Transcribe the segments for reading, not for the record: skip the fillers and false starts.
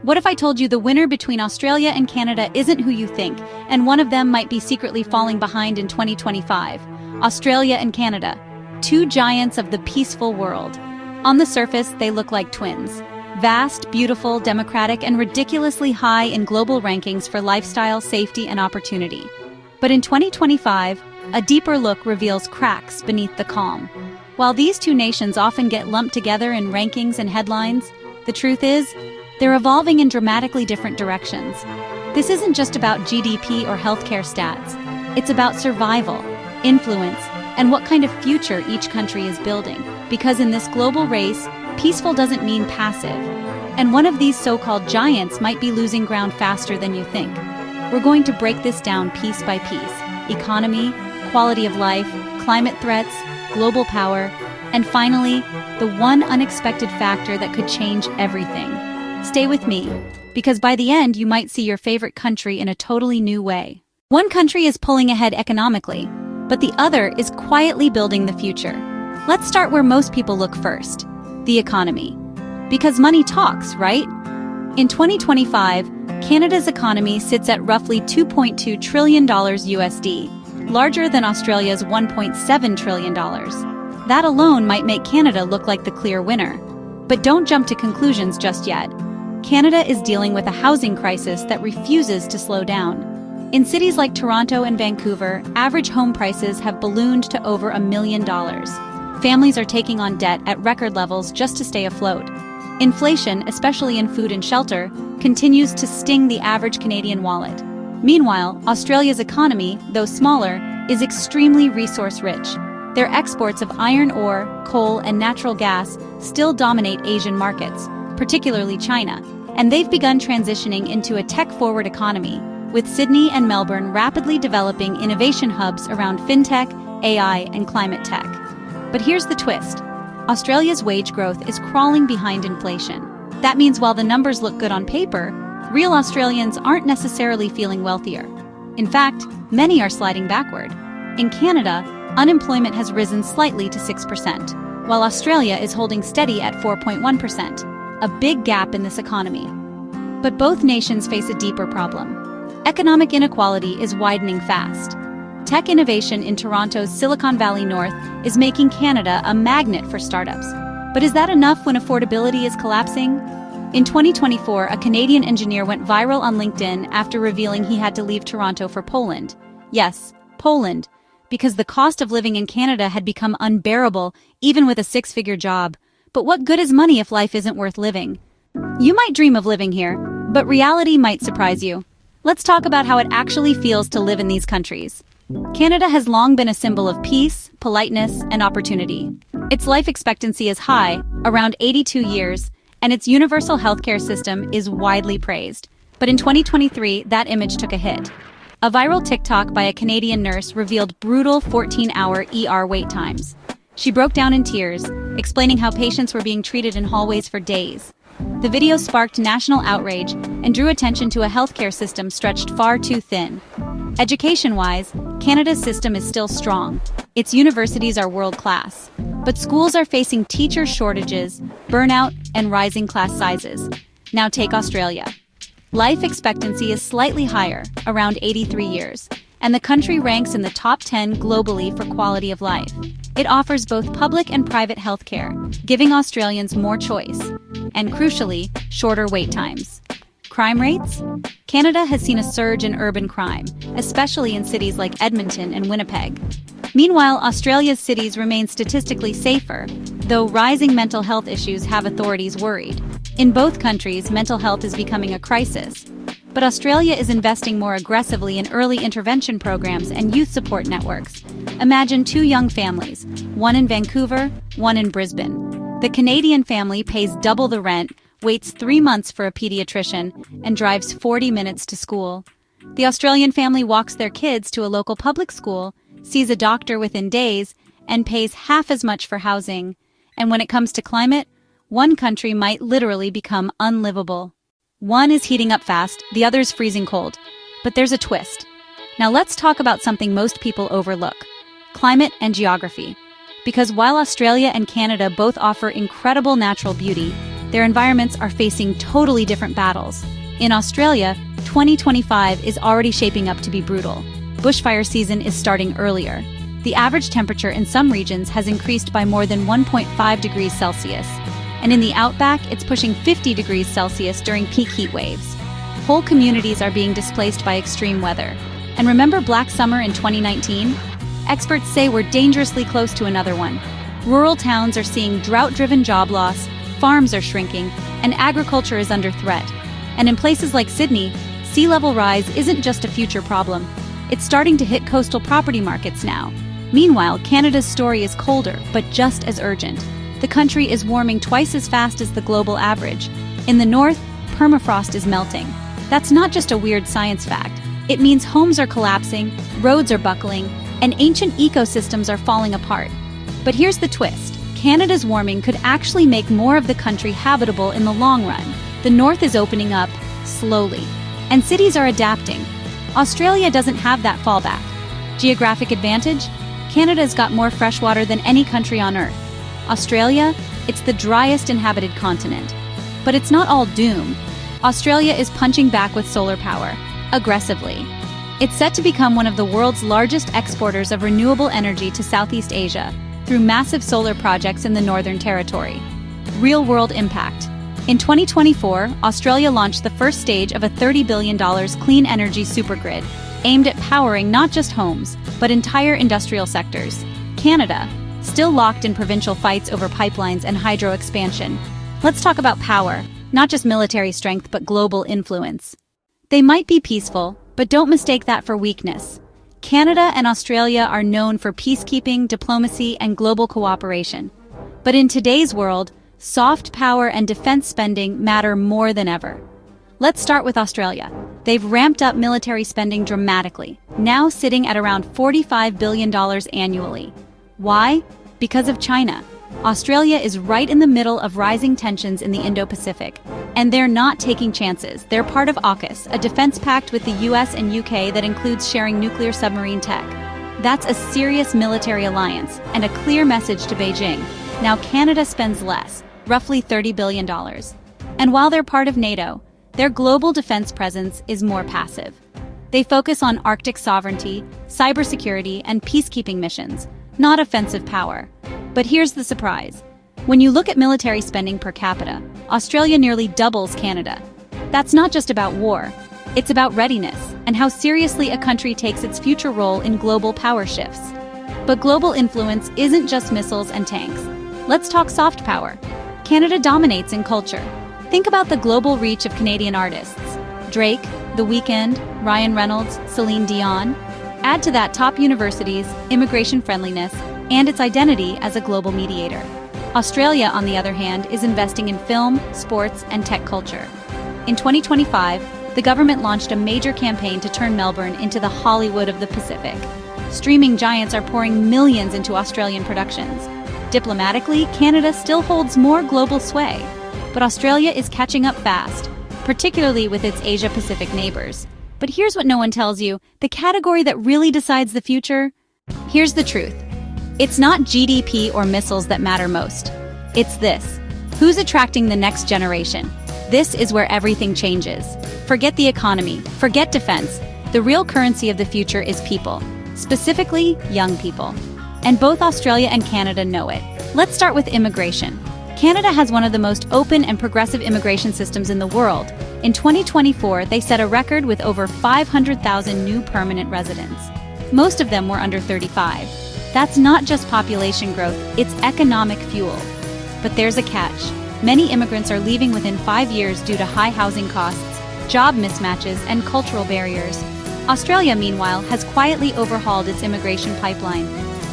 What if I told you the winner between Australia and Canada isn't who you think, and one of them might be secretly falling behind in 2025? Australia and Canada, two giants of the peaceful world. On the surface, they look like twins. Vast, beautiful, democratic, and ridiculously high in global rankings for lifestyle, safety, and opportunity. But in 2025, a deeper look reveals cracks beneath the calm. While these two nations often get lumped together in rankings and headlines, the truth is, they're evolving in dramatically different directions. This isn't just about GDP or healthcare stats. It's about survival, influence, and what kind of future each country is building. Because in this global race, peaceful doesn't mean passive. And one of these so-called giants might be losing ground faster than you think. We're going to break this down piece by piece. Economy, quality of life, climate threats, global power, and finally, the one unexpected factor that could change everything. Stay with me, because by the end you might see your favorite country in a totally new way. One country is pulling ahead economically, but the other is quietly building the future. Let's start where most people look first, the economy. Because money talks, right? In 2025, Canada's economy sits at roughly $2.2 trillion USD, larger than Australia's $1.7 trillion. That alone might make Canada look like the clear winner. But don't jump to conclusions just yet. Canada is dealing with a housing crisis that refuses to slow down. In cities like Toronto and Vancouver, average home prices have ballooned to over $1 million. Families are taking on debt at record levels just to stay afloat. Inflation, especially in food and shelter, continues to sting the average Canadian wallet. Meanwhile, Australia's economy, though smaller, is extremely resource-rich. Their exports of iron ore, coal, and natural gas still dominate Asian markets, particularly China, and they've begun transitioning into a tech-forward economy, with Sydney and Melbourne rapidly developing innovation hubs around fintech, AI, and climate tech. But here's the twist. Australia's wage growth is crawling behind inflation. That means while the numbers look good on paper, real Australians aren't necessarily feeling wealthier. In fact, many are sliding backward. In Canada, unemployment has risen slightly to 6%, while Australia is holding steady at 4.1%. A big gap in this economy. But both nations face a deeper problem. Economic inequality is widening fast. Tech innovation in Toronto's Silicon Valley North is making Canada a magnet for startups. But is that enough when affordability is collapsing? In 2024, a Canadian engineer went viral on LinkedIn after revealing he had to leave Toronto for Poland. Yes, Poland, because the cost of living in Canada had become unbearable, even with a six-figure job. But what good is money if life isn't worth living? You might dream of living here, but reality might surprise you. Let's talk about how it actually feels to live in these countries. Canada has long been a symbol of peace, politeness, and opportunity. Its life expectancy is high, around 82 years, and its universal healthcare system is widely praised. But in 2023, that image took a hit. A viral TikTok by a Canadian nurse revealed brutal 14-hour ER wait times. She broke down in tears, explaining how patients were being treated in hallways for days. The video sparked national outrage and drew attention to a healthcare system stretched far too thin. Education-wise, Canada's system is still strong. Its universities are world-class. But schools are facing teacher shortages, burnout, and rising class sizes. Now take Australia. Life expectancy is slightly higher, around 83 years, and the country ranks in the top 10 globally for quality of life. It offers both public and private healthcare, giving Australians more choice, and crucially, shorter wait times. Crime rates? Canada has seen a surge in urban crime, especially in cities like Edmonton and Winnipeg. Meanwhile, Australia's cities remain statistically safer, though rising mental health issues have authorities worried. In both countries, mental health is becoming a crisis. But Australia is investing more aggressively in early intervention programs and youth support networks. Imagine two young families, one in Vancouver, one in Brisbane. The Canadian family pays double the rent, waits 3 months for a pediatrician, and drives 40 minutes to school. The Australian family walks their kids to a local public school, sees a doctor within days, and pays half as much for housing. And when it comes to climate, one country might literally become unlivable. One is heating up fast, the other's freezing cold. But there's a twist. Now let's talk about something most people overlook: climate and geography. Because while Australia and Canada both offer incredible natural beauty, their environments are facing totally different battles. In Australia, 2025 is already shaping up to be brutal. Bushfire season is starting earlier. The average temperature in some regions has increased by more than 1.5 degrees Celsius. And in the outback, it's pushing 50 degrees Celsius during peak heat waves. Whole communities are being displaced by extreme weather. And remember Black Summer in 2019? Experts say we're dangerously close to another one. Rural towns are seeing drought-driven job loss, farms are shrinking, and agriculture is under threat. And in places like Sydney, sea level rise isn't just a future problem. It's starting to hit coastal property markets now. Meanwhile, Canada's story is colder, but just as urgent. The country is warming twice as fast as the global average. In the north, permafrost is melting. That's not just a weird science fact. It means homes are collapsing, roads are buckling, and ancient ecosystems are falling apart. But here's the twist. Canada's warming could actually make more of the country habitable in the long run. The north is opening up, slowly, and cities are adapting. Australia doesn't have that fallback. Geographic advantage? Canada's got more fresh water than any country on Earth. Australia? It's the driest inhabited continent. But it's not all doom. Australia is punching back with solar power, aggressively. It's set to become one of the world's largest exporters of renewable energy to Southeast Asia through massive solar projects in the Northern Territory. Real-world impact. In 2024, Australia launched the first stage of a $30 billion clean energy supergrid, aimed at powering not just homes, but entire industrial sectors. Canada, still locked in provincial fights over pipelines and hydro expansion. Let's talk about power, not just military strength, but global influence. They might be peaceful, but don't mistake that for weakness. Canada and Australia are known for peacekeeping, diplomacy, and global cooperation. But in today's world, soft power and defense spending matter more than ever. Let's start with Australia. They've ramped up military spending dramatically, now sitting at around $45 billion annually. Why? Because of China. Australia is right in the middle of rising tensions in the Indo-Pacific, and they're not taking chances. They're part of AUKUS, a defense pact with the US and UK that includes sharing nuclear submarine tech. That's a serious military alliance, and a clear message to Beijing. Now Canada spends less, roughly $30 billion. And while they're part of NATO, their global defense presence is more passive. They focus on Arctic sovereignty, cybersecurity, and peacekeeping missions, not offensive power. But here's the surprise. When you look at military spending per capita, Australia nearly doubles Canada. That's not just about war. It's about readiness and how seriously a country takes its future role in global power shifts. But global influence isn't just missiles and tanks. Let's talk soft power. Canada dominates in culture. Think about the global reach of Canadian artists. Drake, The Weeknd, Ryan Reynolds, Celine Dion. Add to that top universities, immigration friendliness, and its identity as a global mediator. Australia, on the other hand, is investing in film, sports, and tech culture. In 2025, the government launched a major campaign to turn Melbourne into the Hollywood of the Pacific. Streaming giants are pouring millions into Australian productions. Diplomatically, Canada still holds more global sway, but Australia is catching up fast, particularly with its Asia-Pacific neighbors. But here's what no one tells you, the category that really decides the future. Here's the truth. It's not GDP or missiles that matter most. It's this. Who's attracting the next generation? This is where everything changes. Forget the economy, forget defense. The real currency of the future is people, specifically young people. And both Australia and Canada know it. Let's start with immigration. Canada has one of the most open and progressive immigration systems in the world. In 2024, they set a record with over 500,000 new permanent residents. Most of them were under 35. That's not just population growth, it's economic fuel. But there's a catch. Many immigrants are leaving within 5 years due to high housing costs, job mismatches, and cultural barriers. Australia, meanwhile, has quietly overhauled its immigration pipeline.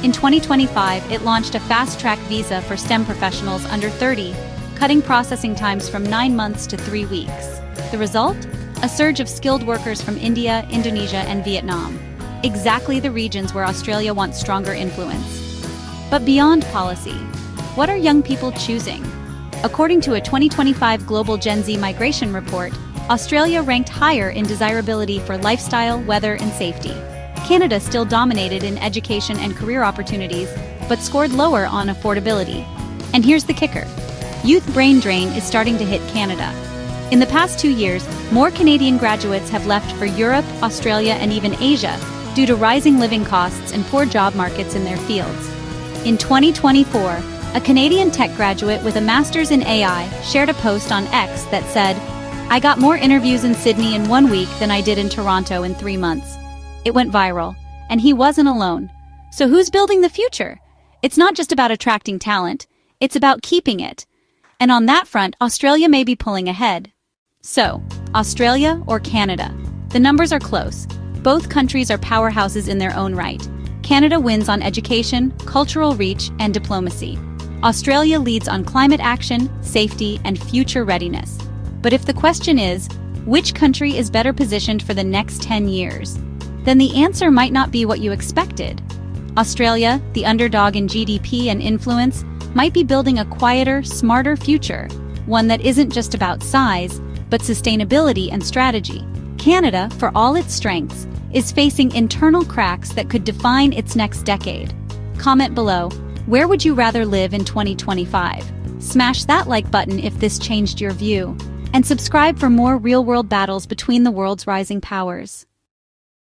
In 2025, it launched a fast-track visa for STEM professionals under 30, cutting processing times from 9 months to 3 weeks. The result? A surge of skilled workers from India, Indonesia, and Vietnam. Exactly the regions where Australia wants stronger influence. But beyond policy, what are young people choosing? According to a 2025 Global Gen Z Migration Report, Australia ranked higher in desirability for lifestyle, weather, and safety. Canada still dominated in education and career opportunities, but scored lower on affordability. And here's the kicker. youth brain drain is starting to hit Canada. In the past 2 years, more Canadian graduates have left for Europe, Australia, and even Asia due to rising living costs and poor job markets in their fields. In 2024, a Canadian tech graduate with a master's in AI shared a post on X that said, "I got more interviews in Sydney in 1 week than I did in Toronto in 3 months." It went viral, and he wasn't alone. So who's building the future? It's not just about attracting talent, it's about keeping it. And on that front, Australia may be pulling ahead. So, Australia or Canada? The numbers are close. Both countries are powerhouses in their own right. Canada wins on education, cultural reach, and diplomacy. Australia leads on climate action, safety, and future readiness. But if the question is, which country is better positioned for the next 10 years? Then the answer might not be what you expected. Australia, the underdog in GDP and influence, might be building a quieter, smarter future, one that isn't just about size, but sustainability and strategy. Canada, for all its strengths, is facing internal cracks that could define its next decade. Comment below, where would you rather live in 2025? Smash that like button if this changed your view. And subscribe for more real-world battles between the world's rising powers.